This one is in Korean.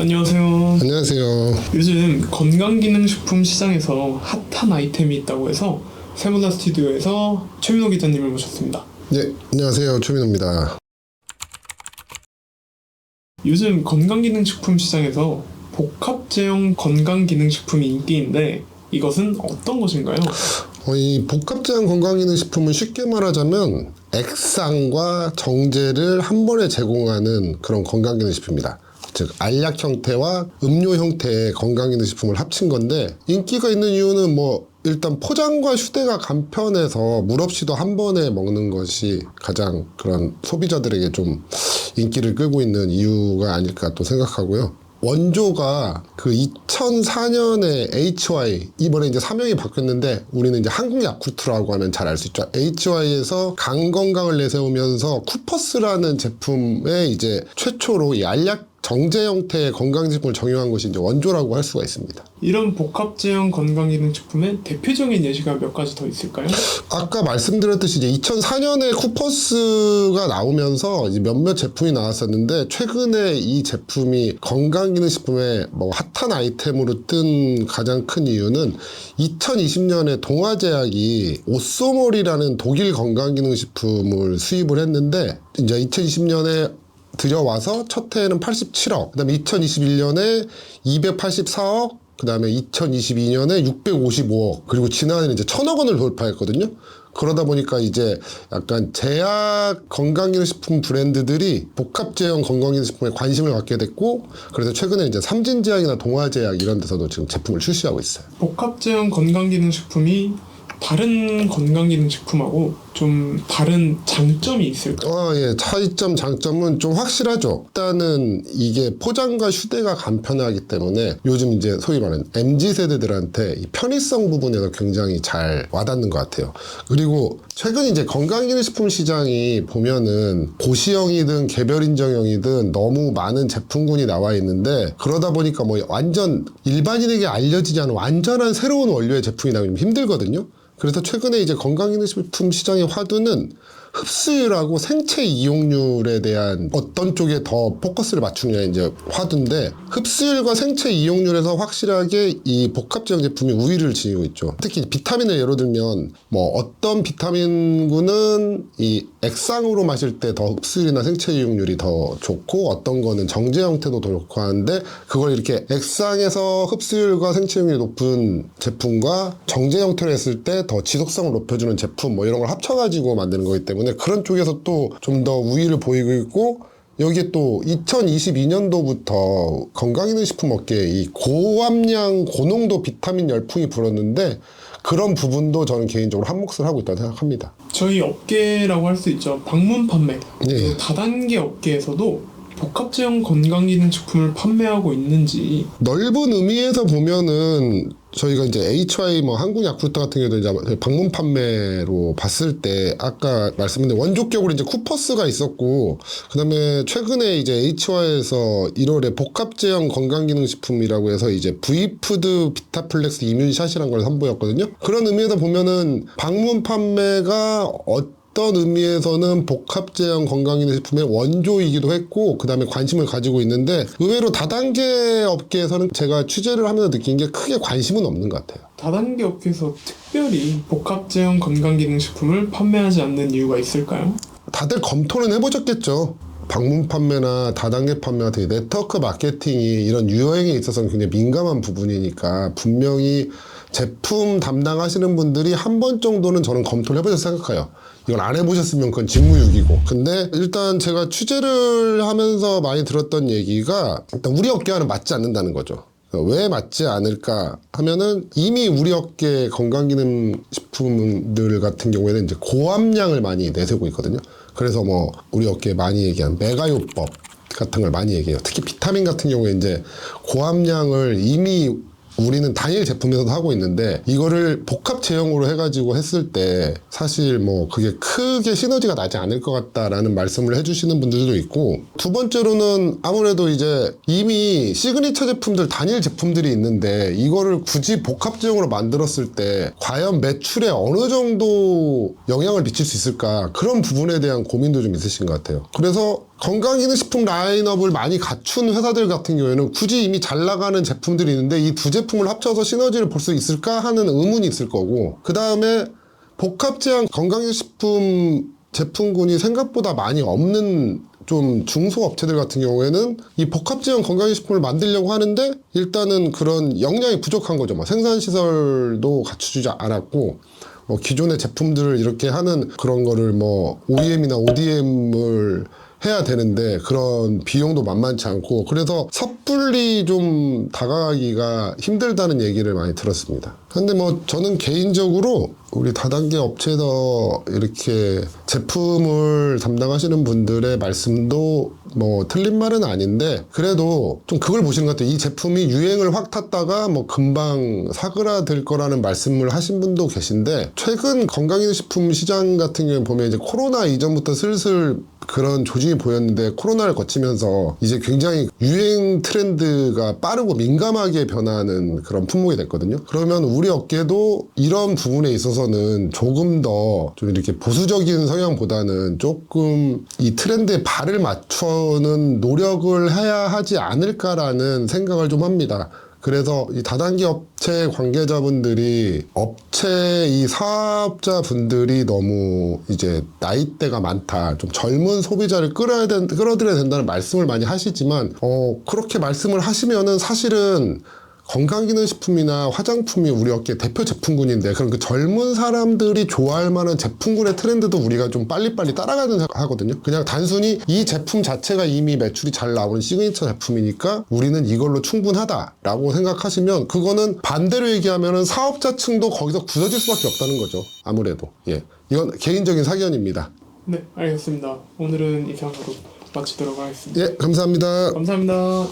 안녕하세요. 안녕하세요. 요즘 건강기능식품 시장에서 핫한 아이템이 있다고 해서 세모다 스튜디오에서 최민호 기자님을 모셨습니다. 네, 안녕하세요. 최민호입니다. 요즘 건강기능식품 시장에서 복합제형 건강기능식품이 인기인데 이것은 어떤 것인가요? 이 복합제한 건강기능식품은 쉽게 말하자면 액상과 정제를 한 번에 제공하는 그런 건강기능식품입니다. 즉 알약 형태와 음료 형태의 건강기능식품을 합친 건데, 인기가 있는 이유는 일단 포장과 휴대가 간편해서 물 없이도 한 번에 먹는 것이 가장 그런 소비자들에게 좀 인기를 끌고 있는 이유가 아닐까 또 생각하고요. 원조가 그 2004년에 HY, 이번에 이제 사명이 바뀌었는데 우리는 이제 한국 야쿠르트라고 하면 잘 알 수 있죠. HY에서 간 건강을 내세우면서 쿠퍼스라는 제품에 이제 최초로 이 알약 정제 형태의 건강식품을 적용한 것이 이제 원조라고 할 수가 있습니다. 이런 복합제형 건강기능식품의 대표적인 예시가 몇 가지 더 있을까요? 아까 말씀드렸듯이 이제 2004년에 쿠퍼스가 나오면서 이제 몇몇 제품이 나왔었는데, 최근에 이 제품이 건강기능식품의 핫한 아이템으로 뜬 가장 큰 이유는 2020년에 동아제약이 오쏘몰이라는 독일 건강기능식품을 수입을 했는데, 이제 2020년에 들여와서 첫 해에는 87억, 그 다음에 2021년에 284억, 그 다음에 2022년에 655억, 그리고 지난해는 이제 1000억 원을 돌파했거든요. 그러다 보니까 이제 약간 제약 건강기능식품 브랜드들이 복합제형 건강기능식품에 관심을 갖게 됐고, 그래서 최근에 이제 삼진제약이나 동아제약 이런 데서도 지금 제품을 출시하고 있어요. 복합제형 건강기능식품이 다른 건강기능식품하고 좀 다른 장점이 있을까요? 예. 차이점, 장점은 좀 확실하죠. 일단은 이게 포장과 휴대가 간편하기 때문에 요즘 이제 소위 말하는 MZ세대들한테 이 편의성 부분에서 굉장히 잘 와닿는 것 같아요. 그리고 최근 이제 건강기능식품 시장이 보면은 고시형이든 개별인정형이든 너무 많은 제품군이 나와 있는데, 그러다 보니까 완전 일반인에게 알려지지 않은 완전한 새로운 원료의 제품이 나오기 힘들거든요. 그래서 최근에 이제 건강기능식품 시장의 화두는 흡수율하고 생체 이용률에 대한 어떤 쪽에 더 포커스를 맞추느냐 이제 화두인데, 흡수율과 생체 이용률에서 확실하게 이 복합제형 제품이 우위를 지니고 있죠. 특히 비타민을 예로 들면 어떤 비타민군은 이 액상으로 마실 때 더 흡수율이나 생체 이용률이 더 좋고, 어떤 거는 정제 형태도 더 좋고 하는데, 그걸 이렇게 액상에서 흡수율과 생체 이용률이 높은 제품과 정제 형태로 했을 때 더 지속성을 높여주는 제품 이런 걸 합쳐가지고 만드는 거기 때문에 그런 쪽에서 또 좀 더 우위를 보이고 있고, 여기에 또 2022년도부터 건강기능식품 업계에 이 고함량 고농도 비타민 열풍이 불었는데, 그런 부분도 저는 개인적으로 한몫을 하고 있다고 생각합니다. 저희 업계라고 할 수 있죠. 방문 판매. 예. 다단계 업계에서도 복합제형 건강기능식품을 판매하고 있는지. 넓은 의미에서 보면은 저희가 이제 HY 한국 야쿠르트 같은 경우도 이제 방문 판매로 봤을 때 아까 말씀드린 원조격으로 이제 쿠퍼스가 있었고, 그다음에 최근에 이제 HY에서 1월에 복합제형 건강기능식품이라고 해서 이제 V푸드 비타플렉스 이뮨샷이라는 걸 선보였거든요. 그런 의미에서 보면은 방문 판매가 어떤 의미에서는 복합제형 건강기능식품의 원조이기도 했고, 그 다음에 관심을 가지고 있는데, 의외로 다단계 업계에서는 제가 취재를 하면서 느낀 게 크게 관심은 없는 것 같아요. 다단계 업계에서 특별히 복합제형 건강기능식품을 판매하지 않는 이유가 있을까요? 다들 검토는 해보셨겠죠. 방문 판매나 다단계 판매 같은 네트워크 마케팅이 이런 유형에 있어서는 굉장히 민감한 부분이니까, 분명히 제품 담당하시는 분들이 한 번 정도는 저는 검토를 해보셨을 생각해요. 이걸 안 해보셨으면 그건 직무유기고. 근데 일단 제가 취재를 하면서 많이 들었던 얘기가, 일단 우리 업계와는 맞지 않는다는 거죠. 왜 맞지 않을까 하면은, 이미 우리 업계 건강기능식품들 같은 경우에는 이제 고함량을 많이 내세우고 있거든요. 그래서 우리 업계에 많이 얘기한 메가요법 같은 걸 많이 얘기해요. 특히 비타민 같은 경우에 이제 고함량을 이미 우리는 단일 제품에서도 하고 있는데, 이거를 복합 제형으로 해가지고 했을 때 사실 그게 크게 시너지가 나지 않을 것 같다라는 말씀을 해주시는 분들도 있고, 두 번째로는 아무래도 이제 이미 시그니처 제품들, 단일 제품들이 있는데 이거를 굳이 복합 제형으로 만들었을 때 과연 매출에 어느 정도 영향을 미칠 수 있을까, 그런 부분에 대한 고민도 좀 있으신 것 같아요. 그래서 건강기능식품 라인업을 많이 갖춘 회사들 같은 경우에는 굳이 이미 잘 나가는 제품들이 있는데 이 두 제품을 합쳐서 시너지를 볼 수 있을까 하는 의문이 있을 거고, 그 다음에 복합제한 건강기능식품 제품군이 생각보다 많이 없는 좀 중소업체들 같은 경우에는 이 복합제형 건강기능식품을 만들려고 하는데 일단은 그런 역량이 부족한 거죠. 생산시설도 갖추지 않았고, 기존의 제품들을 이렇게 하는 그런 거를 OEM이나 ODM을 해야 되는데 그런 비용도 만만치 않고, 그래서 섣불리 좀 다가가기가 힘들다는 얘기를 많이 들었습니다. 근데 저는 개인적으로 우리 다단계 업체에서 이렇게 제품을 담당하시는 분들의 말씀도 틀린 말은 아닌데, 그래도 좀 그걸 보시는 것 같아요. 이 제품이 유행을 확 탔다가 금방 사그라들 거라는 말씀을 하신 분도 계신데, 최근 건강기능식품 시장 같은 경우에 보면 이제 코로나 이전부터 슬슬 그런 조짐이 보였는데, 코로나를 거치면서 이제 굉장히 유행 트렌드가 빠르고 민감하게 변하는 그런 품목이 됐거든요. 그러면 우리 업계도 이런 부분에 있어서는 조금 더 좀 이렇게 보수적인 성향보다는 조금 이 트렌드에 발을 맞추는 노력을 해야 하지 않을까라는 생각을 좀 합니다. 그래서 이 다단계 업체 관계자분들이 업체 이 사업자분들이 너무 이제 나이대가 많다, 좀 젊은 소비자를 끌어들여야 된다는 말씀을 많이 하시지만, 그렇게 말씀을 하시면은 사실은 건강기능식품이나 화장품이 우리 업계 대표 제품군인데, 그럼 그 젊은 사람들이 좋아할 만한 제품군의 트렌드도 우리가 좀 빨리빨리 따라가는 하거든요. 그냥 단순히 이 제품 자체가 이미 매출이 잘 나오는 시그니처 제품이니까 우리는 이걸로 충분하다라고 생각하시면, 그거는 반대로 얘기하면은 사업자층도 거기서 굳어질 수밖에 없다는 거죠. 아무래도. 예. 이건 개인적인 사견입니다. 네, 알겠습니다. 오늘은 이상으로 마치도록 하겠습니다. 예, 감사합니다. 감사합니다.